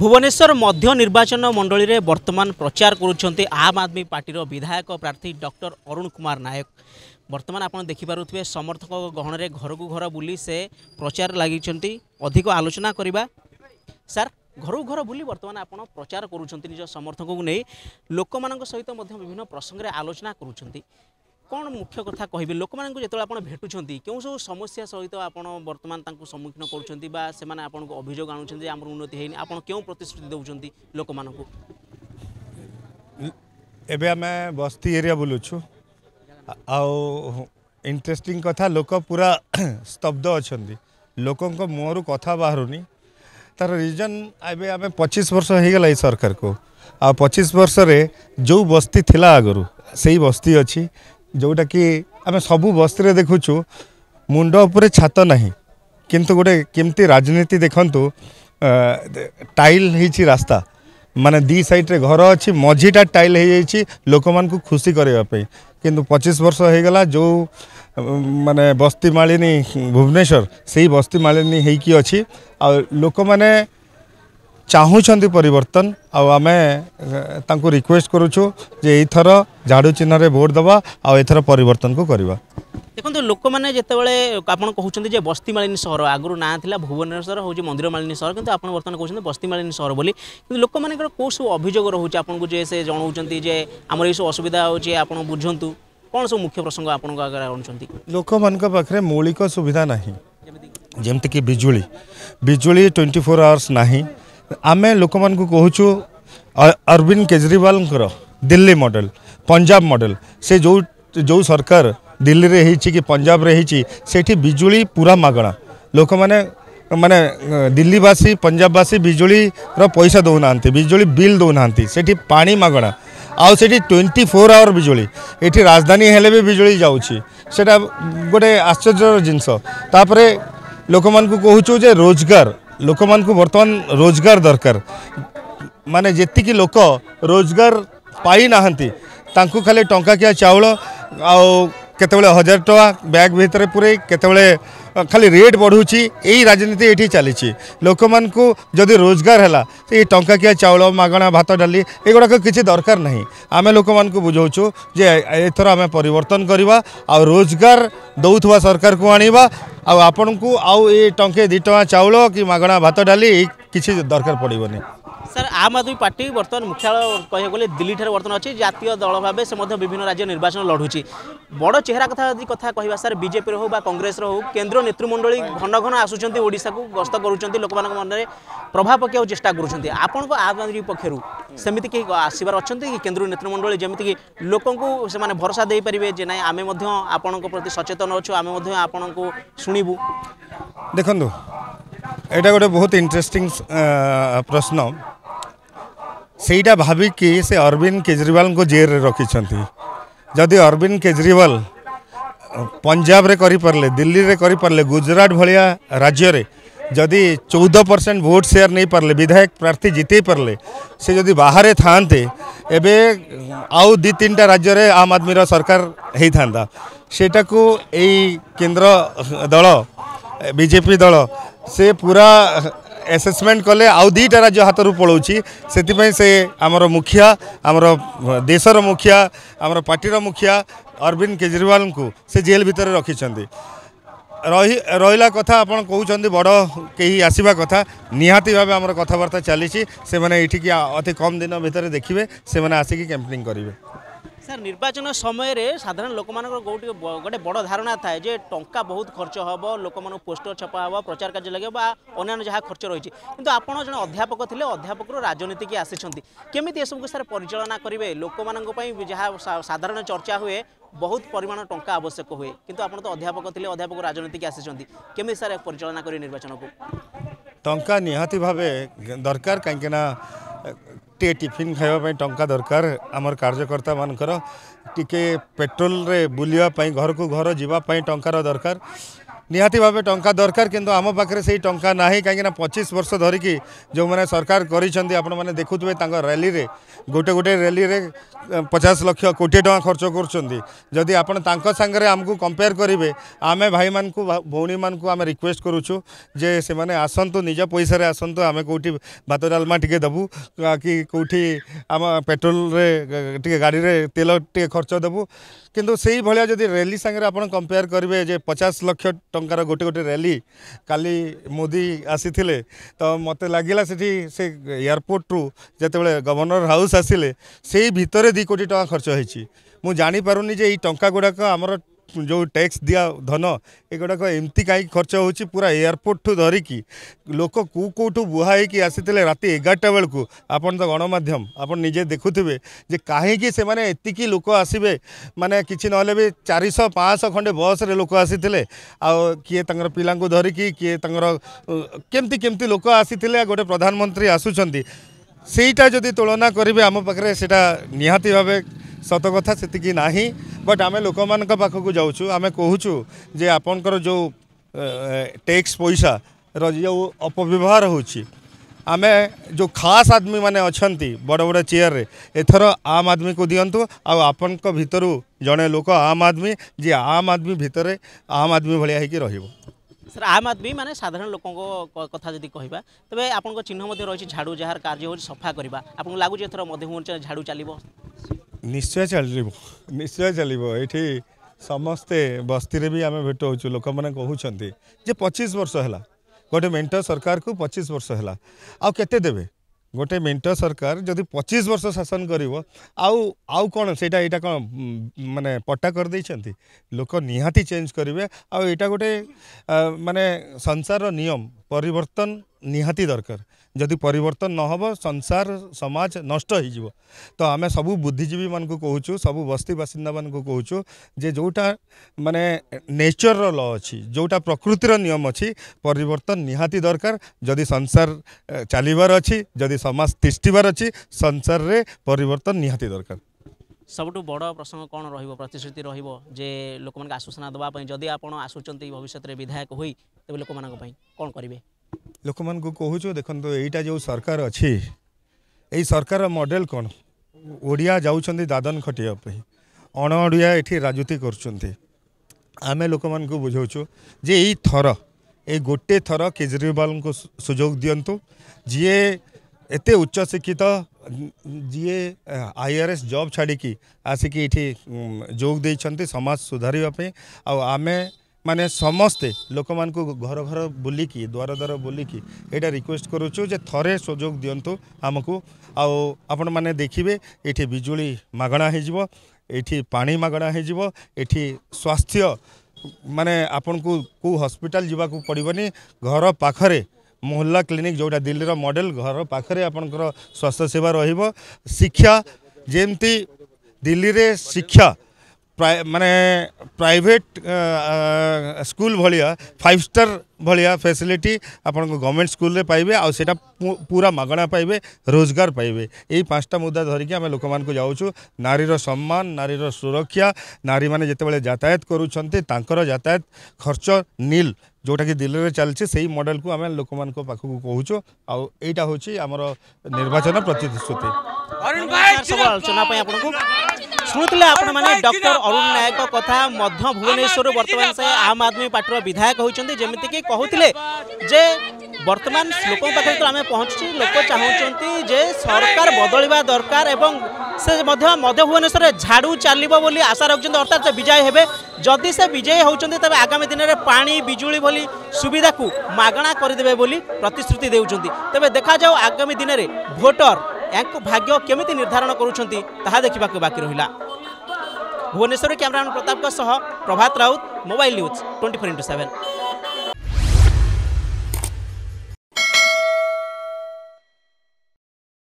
भुवनेश्वर मध्य निर्वाचन मंडली रे वर्तमान प्रचार करुछन्ते आम आदमी पार्टी विधायक प्रार्थी डॉक्टर अरुण कुमार नायक। वर्तमान आपन देखिपारुथिबे समर्थक गहन रे घर को घर बुली से प्रचार लागिछन्ती। अधिक आलोचना करिबा सर घर को घर बुली वर्तमान आपन प्रचार करुछन्ती निज समर्थक को नै लोकमानक सहित मध्य विभिन्न प्रसंग रे आलोचना करुछन्ती। कौन मुख्य कथा कहे लोक मानक जो भेटुंट क्यों सब समस्या सहित आप बर्तमान सम्मुखीन कर अभियोग आणुंट आम उन्नति है आप क्यों प्रतिश्रुति दौरान लोक मानक एबे आम बस्ती एरिया बुलुछु आउ इंटरेस्टिंग कथा लोक पूरा स्तब्ध अच्छा लोकों मुहर कथा बाहरुनी तार रिजन एबे आम 25 वर्ष हो गला सरकार को आ 25 वर्ष रे जो बस्ती थिला आगरु से बस्ती अच्छी जोटा कि आम सबू बस्ती देखुचु मुंड उपरे छात नहीं किंतु गोटे केमती राजनीति देखंतु टाइल ही रास्ता माने दी साइड रे घर अच्छी मझीटा टाइल हो जाइए लोक मान को खुशी करने किंतु 25 वर्ष हो गला जो माने बस्ती मालिनी भुवनेश्वर से बस्ती मालिनी होइकी अच्छी आ लोक माने चाहूँगी परिवर्तन आमे रिक्वेस्ट करुचु जे एथर झाड़ू चिन्ह रे वोट दबा आ एथर परिवर्तन को करवा। देखो लोक मैंने जितेबाला आप कहते बस्ती मालिनी सहर आगुरी ना था भुवनेश्वर हूँ मंदिर मालिनी सहर किंतु आप बर्तमान कहते बस्ती मालिनी सहर बोली कि लोक मान कौ सब अभियोग रोचे आपको जे से जनाऊँच जे आम ये सब असुविधा होचे आप बुझंतु कौन सब मुख्य प्रसंग आपन आगे आणुंट लोक मान पाखे मौलिक सुविधा नहीं जमती कि बिजुली बिजुली 24 आवर्स नहीं आमे लोक मान को कहूँ अरविंद केजरीवाल दिल्ली मॉडल पंजाब मॉडल से जो सरकार दिल्ली रे ही कि पंजाब रे ही सेठी बिजुली पूरा मागणा लोक माने माने दिल्लीवासी पंजाबवासी बिजुली रो पैसा दौना बिजुली बिल दौना सेठी पानी मागणा आउ सेठी 24 आवर बिजुली एठी राजधानी हेले भी बिजुली जाउछि सेटा गोटे आश्चर्य जिनस तापरे लोक मान को कहूँ जे रोजगार लोक मान को वर्तमान रोजगार दरकार माने जेतिकी लोक रोजगार पाई नाहंती तांकु खाली टंका किया चाउल आउ केतबेले 1000 टका बैग भीतर पूरे केतबेले खाली रेट बढ़ुची यही राजनीति ये चली लोक मान को जदि रोजगार है ये टंका किया चाउल मागणा भात डाली एगुड़ाक किसी दरकार नहीं आम लोक मान को बुझाऊँ जे एथर आम परिवर्तन करवा आ रोजगार दौथुवा सरकार को आनिबा आपण को आउ ये टंके 2 टका चाउल कि मागणा भात डाली किसी दरकार पड़ोनी। सर आम आदमी पार्टी बर्तमान मुख्यालय कह गले दिल्ली ठारे बर्तमान अच्छी जातीय दल भाव से विभिन्न राज्य निर्वाचन लड़ुची बड़ चेहरा कथा कहवा सर बीजेपी हो कांग्रेस हो केन्द्र नेतृमंडली घन घन आसुँच ओडिशा को गस्त करुँच लोक मन में प्रभाव पकड़ चेष्टा करुँच आपण आम आदमी पक्षर सेमती कि आसबार अच्छा कि केन्द्र नेतृमंडली जमीक लोक से भरोसा दे पारे जे ना आम आपण प्रति सचेतन अच्छु आम आपण को शुणु देखु एटा गोटे बहुत इंटरेस्टिंग प्रश्न सेटा भाविकी से अरविंद केजरीवाल को जेल रे रखिछंती जदि अरविंद केजरीवाल पंजाब रे करि परले दिल्ली रे करि परले गुजरात भलिया राज्य रे जदि 14% वोट शेयर नहीं पारले विधायक प्रार्थी जीते पारले से जदि बाहर थांते एबे आउ 2-3टा राज्य रे आम आदमी रा सरकार हेई थांदा सेटा को एई केंद्र दल बीजेपी दल से पूरा एसेसमेंट कले आउ 2टा राज्य हाथ रू पलाउची से आमर मुखिया आमर देशर मुखिया आमर पार्टीर मुखिया अरविंद केजरीवाल को से जेल भितर रखिछंती रहिला कथा आपण कहउछंती बड़ केही आसीबा कथा निहाती भाबे आमर कथाबार्ता चली से माने एठी अति कम दिन भितर देखिबे से माने आसिकी कैंपेनिंग करिवे। सर निर्वाचन समय रे साधारण लोक मान गोटे बड़ धारणा थाए जे टंका बहुत खर्च हम लोक मान पोस्टर छपा हम प्रचार कार्य लगे अन्य जहाँ खर्च रही किंतु आपड़ जो अध्यापक थे अध्यापक राजनीति की आसी केमी ए सबको सर परिचालना करेंगे लोक मान जहाँ साधारण चर्चा हुए बहुत परिमाण टंका आवश्यक हुए किंतु आप तो अध्यापक थे अध्यापक राजनीति की आसी केमी सर परिचालना करेंगे निर्वाचन को टंका निहाती भावे दरकार कहीं टिफिन खावाई टंका दरकार आमर कार्यकर्ता मानकर टिके पेट्रोल रे बुलिया घर को घर जीवापाई टंकार दरकार निहाती भाव टंका दरकार किंतु आम पाखे से टंका ना कहीं 25 वर्ष धरिकी जो मैंने सरकार मैंने देखुए रैली रे गोटे गोटे रैली रे 50 लाख कोटी टका खर्च करदी आप सांगे आमको कंपेयर करेंगे आम भाई मान को भौणी मान को आम रिक्वेस्ट करुचु जे से मैंने आसतु निज पैसा आसतु आम कौटी भात डालमा टे देबू कि कौटी आम पेट्रोल टे गाड़ी रे तेल टे खर्च देबू किंतु से ही भाया जदि रैली सांगे आप कंपेयर करेंगे जे 50 लाख टंकार गोटे गोटे रैली काली मोदी आसी तो मत लगिला से एयरपोर्ट रु जिते गवर्नर हाउस आसिले से भितर 2 कोटी टका खर्च होती मुझे जानीपारूनी जे टंका गुड़ाक आमर जो टैक्स दिया धन एगुड़ाक एमती कहीं खर्च हो पूरा एयरपोर्ट ठू धरिकी लोक कौटू बुहाई कि आसी राति 11टा बेलू आपन तो गणमाध्यम आप निजे देखुवे जे कहीं से माने एतिकी लोक आसबे माने किसी ना भी 400-500 खंडे बस रे लोक आसी किए पिला धरिकी किए केमती केमती लोक आसी गोटे प्रधानमंत्री आसुचंती सेटा जदि तुलना करेंगे आम पाखे से निहाती भाव सत कथा से ना बट आम लोक मान पाखक जाऊँ आम कहूँ जे आपणकर जो टैक्स पैसा जो अपव्यवहार होची आम जो खास आदमी माने अच्छी बड़ बड़ चेयर रे एथर आम आदमी को दिंतु आपण भितर जड़े लोक आम आदमी जी आम आदमी भितर आम आदमी भाया हो सर आम आदमी माने साधारण लोकों कथा जदि कहबा तबे आपन को चिन्ह मध्ये रही झाड़ू जहार कार्य हो सफा करबा आपन लागु जे एथर मध्यम झाड़ू चलिबो निश्चय चलिबो एठी समस्ते बस्ती रे भी आमे भेट होछु लोक माने कहउछंती जे 25 वर्ष हैला गोटे मेंटर सरकार को 25 वर्ष हैला आ केते देबे गोटे मेंटर सरकार जदि 25 वर्ष शासन करिवो आउ कौन से माने पट्टा कर देइछंती लोक निहाती चेंज करेंगे आईटा गोटे माने संसार नियम परिवर्तन निहाती दरकार जदि परिवर्तन न हो संसार समाज नष्ट हो तो आम सबू बुद्धिजीवी मान को कहूँ सबू बस्ती बासिंदा मान को कहूँ जे जोटा माने नेचर रो लॉ अच्छी जोटा प्रकृतिर नियम अच्छी परिवर्तन निहाती दरकार जदि संसार चलिबार अच्छी जदि समाज तिष्टिबार अच्छी संसार रे परिवर्तन निहाती दरकार सबुठ बड़ प्रसंग कौन प्रतिश्रुति जे लोक मान आश्वासना देवाई जदि आप आसुंच भविष्य में विधायक हुई तेज लोक मान कौन करेंगे लोक मान को कहूँ देखो यहीटा जो सरकार अच्छी यही सरकार मॉडल कौन ओडिया जाऊँच दादन खटिया अण ओडिया ये राजनीति करें लोक मान को बुझाऊँ जे यही थर ये गोटे थर केजरीवाल को सुजोग दिंतु जी एते उच्च शिक्षित जी IRS जॉब छाड़ी आसिक ये जोग देइछन्ति समाज सुधारिया आमे माने समस्ते लोक मान को घर घर बुलिकी द्वार द्वार बुलिकी यहाँ रिक्वेस्ट करुचु जे थरे सुजोग दिंतु आमको आपण माने देखिबे एठी बिजुली मागणा हो एठी पानी मागणा हो एठी स्वास्थ्य माने आपण को हॉस्पिटल जावाक पड़बनी घर पाखरे मोहल्ला क्लिनिक जोटा दिल्ली रो मॉडल घर पाखरे आपनकर स्वास्थ्य सेवा रहिबो शिक्षा जेमती दिल्ली रे शिक्षा माने प्राइवेट स्कूल भलिया 5 स्टार भलिया फैसिलिटी आपन गवर्नमेंट स्कूल रे पाइबे आ सेटा पूरा मागणा पाइबे रोजगार पाइबे यही 5टा मुद्दा धरिकी आम लोक मान को जाऊँ नारीर सम्मान नारीर सुरक्षा नारी माने जेतेबेले यातायात करूछन्ते तांकर यातायात खर्च नील जोटा कि दिल्ली रे चलछि सेही मॉडल को आम लोक मान को पाखु कहूँ आईटा हूँ आमर निर्वाचन प्रतिश्रुति आलोचना शुणुले आपण मैंने डॉक्टर अरुण नायक कथा मध्य भुवनेश्वर वर्तमान से आम आदमी पार्टी विधायक होती जमीक कहते जे वर्तमान लोक पाखे तो आम पहुँचु लोक चाहते जे सरकार बदलवा दरकार एवं से मध्य भुवनेश्वर झाड़ू चलो बोली आशा रखते अर्थात से विजय हेबे जदि से विजय होती तेज आगामी दिन में पानी बिजुली भली सुविधा को मागणा करदे बोली प्रतिश्रुति देउछन्ति तेबे देखा जाओ आगामी दिन में भोटर यांको भाग्य केमिति निर्धारण करुछन्ति ताहा देखिबा बाकी रहिला। भुवनेश्वर कैमरामैन प्रताप प्रभात राउत मोबाइल न्यूज 24x7।